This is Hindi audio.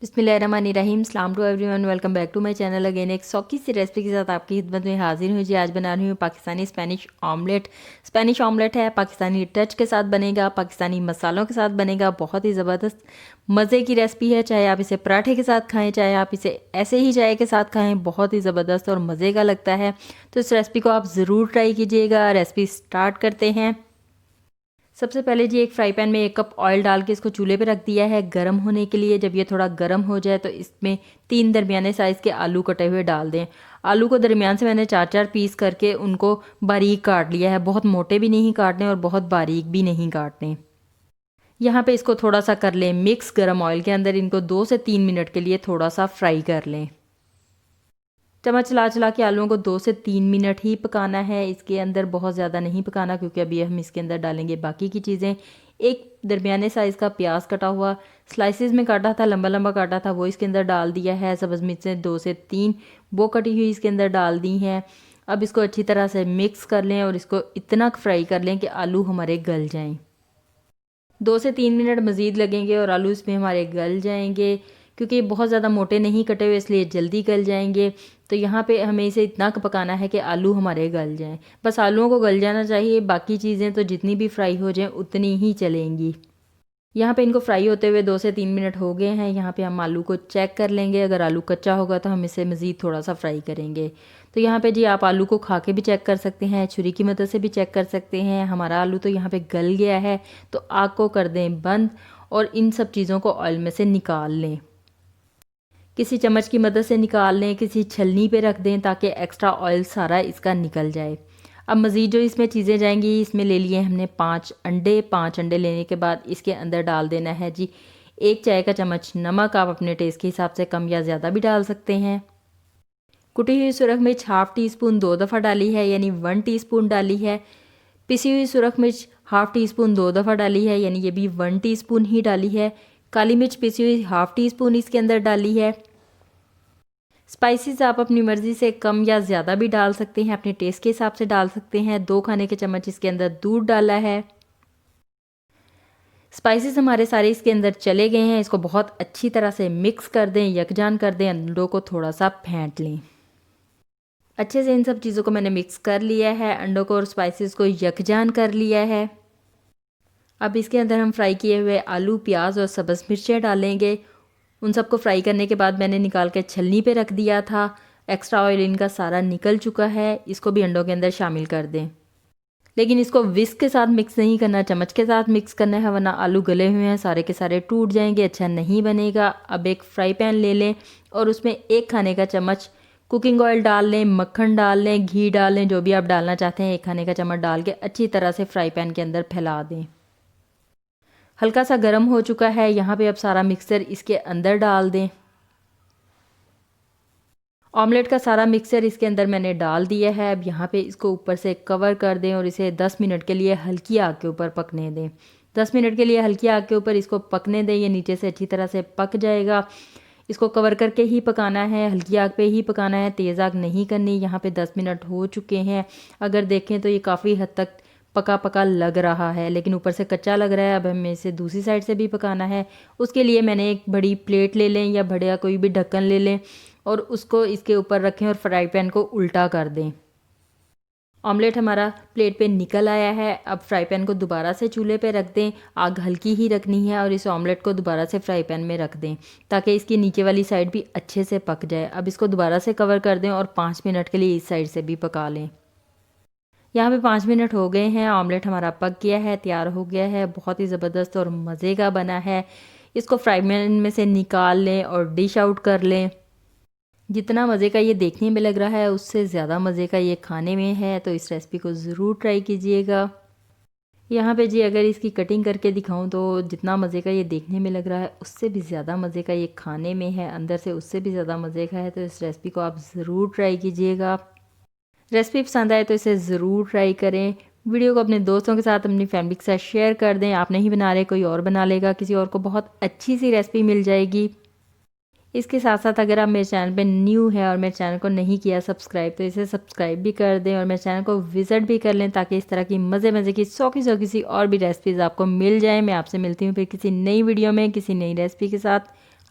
बिस्मिल्लाहिर्रहमानिर्रहीम। अस्सलाम to everyone, welcome back to my channel. Again एक सौखी सी रेसिपी के साथ आपकी खिदमत में हाजिर हूँ जी। आज बना रही हूँ Pakistani Spanish omelette. Spanish omelette है, पाकिस्तानी टच के साथ बनेगा, पाकिस्तानी मसालों के साथ बनेगा। बहुत ही ज़बरदस्त मज़े की रेसिपी है। चाहे आप इसे पराठे के साथ खाएँ, चाहे आप इसे ऐसे ही चाय के साथ खाएँ, बहुत ही ज़बरदस्त और मज़े का लगता है। तो इस रेसिपी को आप ज़रूर ट्राई कीजिएगा। रेसिपी स्टार्ट करते हैं। सबसे पहले जी एक फ्राई पैन में 1 कप ऑयल डाल के इसको चूल्हे पे रख दिया है गर्म होने के लिए। जब ये थोड़ा गर्म हो जाए तो इसमें 3 दरमियाने साइज़ के आलू कटे हुए डाल दें। आलू को दरमियान से मैंने 4-4 पीस करके उनको बारीक काट लिया है। बहुत मोटे भी नहीं काटने और बहुत बारीक भी नहीं काटने। यहाँ पे इसको थोड़ा सा कर लें मिक्स गर्म ऑयल के अंदर। इनको 2 से 3 मिनट के लिए थोड़ा सा फ्राई कर लें। चम्मच चला चला के आलूओं को 2 से 3 मिनट ही पकाना है। इसके अंदर बहुत ज़्यादा नहीं पकाना, क्योंकि अभी हम इसके अंदर डालेंगे बाकी की चीज़ें। एक दरमियाने साइज़ का प्याज कटा हुआ स्लाइसिस में काटा था, लंबा लंबा काटा था, वो इसके अंदर डाल दिया है। सब्ज़ मिर्चें 2 से 3 वो कटी हुई इसके अंदर डाल दी हैं। अब इसको अच्छी तरह से मिक्स कर लें और इसको इतना फ्राई कर लें कि आलू हमारे गल जाएँ। 2 से 3 मिनट मज़ीद लगेंगे और आलू इसमें हमारे गल जाएंगे। क्योंकि ये बहुत ज़्यादा मोटे नहीं कटे हुए, इसलिए जल्दी गल जाएंगे। तो यहाँ पे हमें इसे इतना पकाना है कि आलू हमारे गल जाएं। बस आलूओं को गल जाना चाहिए, बाकी चीज़ें तो जितनी भी फ्राई हो जाएं उतनी ही चलेंगी। यहाँ पे इनको फ्राई होते हुए 2 से 3 मिनट हो गए हैं। यहाँ पे हम आलू को चेक कर लेंगे। अगर आलू कच्चा होगा तो हम इसे मज़ीद थोड़ा सा फ्राई करेंगे। तो यहाँ पे जी आप आलू को खा के भी चेक कर सकते हैं, छुरी की मदद से भी चेक कर सकते हैं। हमारा आलू तो यहाँ पे गल गया है। तो आग को कर दें बंद और इन सब चीज़ों को ऑयल में से निकाल लें। किसी चम्मच की मदद से निकाल लें, किसी छलनी पे रख दें ताकि एक्स्ट्रा ऑयल सारा इसका निकल जाए। अब मज़ीद जो इसमें चीज़ें जाएंगी, इसमें ले लिए हमने 5 अंडे। 5 अंडे लेने के बाद इसके अंदर डाल देना है जी 1 चाय का चम्मच नमक। आप अपने टेस्ट के हिसाब से कम या ज़्यादा भी डाल सकते हैं। कुटी हुई सुरख मिर्च हाफ़ टी स्पून 2 दफ़ा डाली है, यानी 1 टीस्पून डाली है। पिसी हुई सुरख मिर्च हाफ़ टी स्पून 2 दफ़ा डाली है, यानी ये भी 1 टीस्पून ही डाली है। काली मिर्च पिसी हुई हाफ़ टी स्पून इसके अंदर डाली है। स्पाइसेस आप अपनी मर्ज़ी से कम या ज़्यादा भी डाल सकते हैं, अपने टेस्ट के हिसाब से डाल सकते हैं। 2 खाने के चम्मच इसके अंदर दूध डाला है। स्पाइसेस हमारे सारे इसके अंदर चले गए हैं। इसको बहुत अच्छी तरह से मिक्स कर दें, यकजान कर दें। अंडों को थोड़ा सा फेंट लें। अच्छे से इन सब चीज़ों को मैंने मिक्स कर लिया है, अंडों को और स्पाइसेस को यकजान कर लिया है। अब इसके अंदर हम फ्राई किए हुए आलू, प्याज और सब्ज़ मिर्चें डालेंगे। उन सबको फ्राई करने के बाद मैंने निकाल के छलनी पे रख दिया था। एक्स्ट्रा ऑयल इनका सारा निकल चुका है। इसको भी अंडों के अंदर शामिल कर दें, लेकिन इसको विस्क के साथ मिक्स नहीं करना, चम्मच के साथ मिक्स करना है, वरना आलू गले हुए हैं सारे के सारे टूट जाएंगे, अच्छा नहीं बनेगा। अब एक फ्राई पैन ले लें और उसमें 1 खाने का चम्मच कुकिंग ऑयल डाल लें, मक्खन डाल लें, घी डाल लें, जो भी आप डालना चाहते हैं। 1 खाने का चम्मच डाल के अच्छी तरह से फ्राई पैन के अंदर फैला दें। हल्का सा गर्म हो चुका है। यहाँ पे अब सारा मिक्सचर इसके अंदर डाल दें। ऑमलेट का सारा मिक्सचर इसके अंदर मैंने डाल दिया है। अब यहाँ पे इसको ऊपर से कवर कर दें और इसे 10 मिनट के लिए हल्की आग के ऊपर पकने दें। 10 मिनट के लिए हल्की आग के ऊपर इसको पकने दें। ये नीचे से अच्छी तरह से पक जाएगा। इसको कवर करके ही पकाना है, हल्की आग पे ही पकाना है, तेज़ आग नहीं करनी। यहाँ पे 10 मिनट हो चुके हैं। अगर देखें तो ये काफ़ी हद तक पका पका लग रहा है, लेकिन ऊपर से कच्चा लग रहा है। अब हमें इसे दूसरी साइड से भी पकाना है। उसके लिए मैंने एक बड़ी प्लेट ले लें या बड़ा कोई भी ढक्कन ले लें और उसको इसके ऊपर रखें और फ्राई पैन को उल्टा कर दें। ऑमलेट हमारा प्लेट पे निकल आया है। अब फ्राई पैन को दोबारा से चूल्हे पे रख दें। आग हल्की ही रखनी है और इस ऑमलेट को दोबारा से फ्राई पैन में रख दें ताकि इसकी नीचे वाली साइड भी अच्छे से पक जाए। अब इसको दोबारा से कवर कर दें और 5 मिनट के लिए इस साइड से भी पका लें। यहाँ पे 5 मिनट हो गए हैं। ऑमलेट हमारा पक गया है, तैयार हो गया है। बहुत ही ज़बरदस्त और मज़े का बना है। इसको फ्राई पैन में से निकाल लें और डिश आउट कर लें। जितना मज़े का ये देखने में लग रहा है, उससे ज़्यादा मज़े का ये खाने में है। तो इस रेसिपी को ज़रूर ट्राई कीजिएगा। यहाँ पे जी अगर इसकी कटिंग करके दिखाऊं तो जितना मज़े का ये देखने में लग रहा है, उससे भी ज़्यादा मज़े का ये खाने में है। अंदर से उससे भी ज़्यादा मज़े का है। तो इस रेसिपी को आप ज़रूर ट्राई कीजिएगा। रेसिपी पसंद आए तो इसे ज़रूर ट्राई करें। वीडियो को अपने दोस्तों के साथ, अपनी फैमिली के साथ शेयर कर दें। आप नहीं बना रहे, कोई और बना लेगा, किसी और को बहुत अच्छी सी रेसिपी मिल जाएगी। इसके साथ साथ अगर आप मेरे चैनल पे न्यू है और मेरे चैनल को नहीं किया सब्सक्राइब, तो इसे सब्सक्राइब भी कर दें और मेरे चैनल को विज़िट भी कर लें ताकि इस तरह की मज़े की सौखी सी और भी रेसिपीज़ आपको मिल जाए। मैं आपसे मिलती हूँ फिर किसी नई वीडियो में, किसी नई रेसिपी के साथ।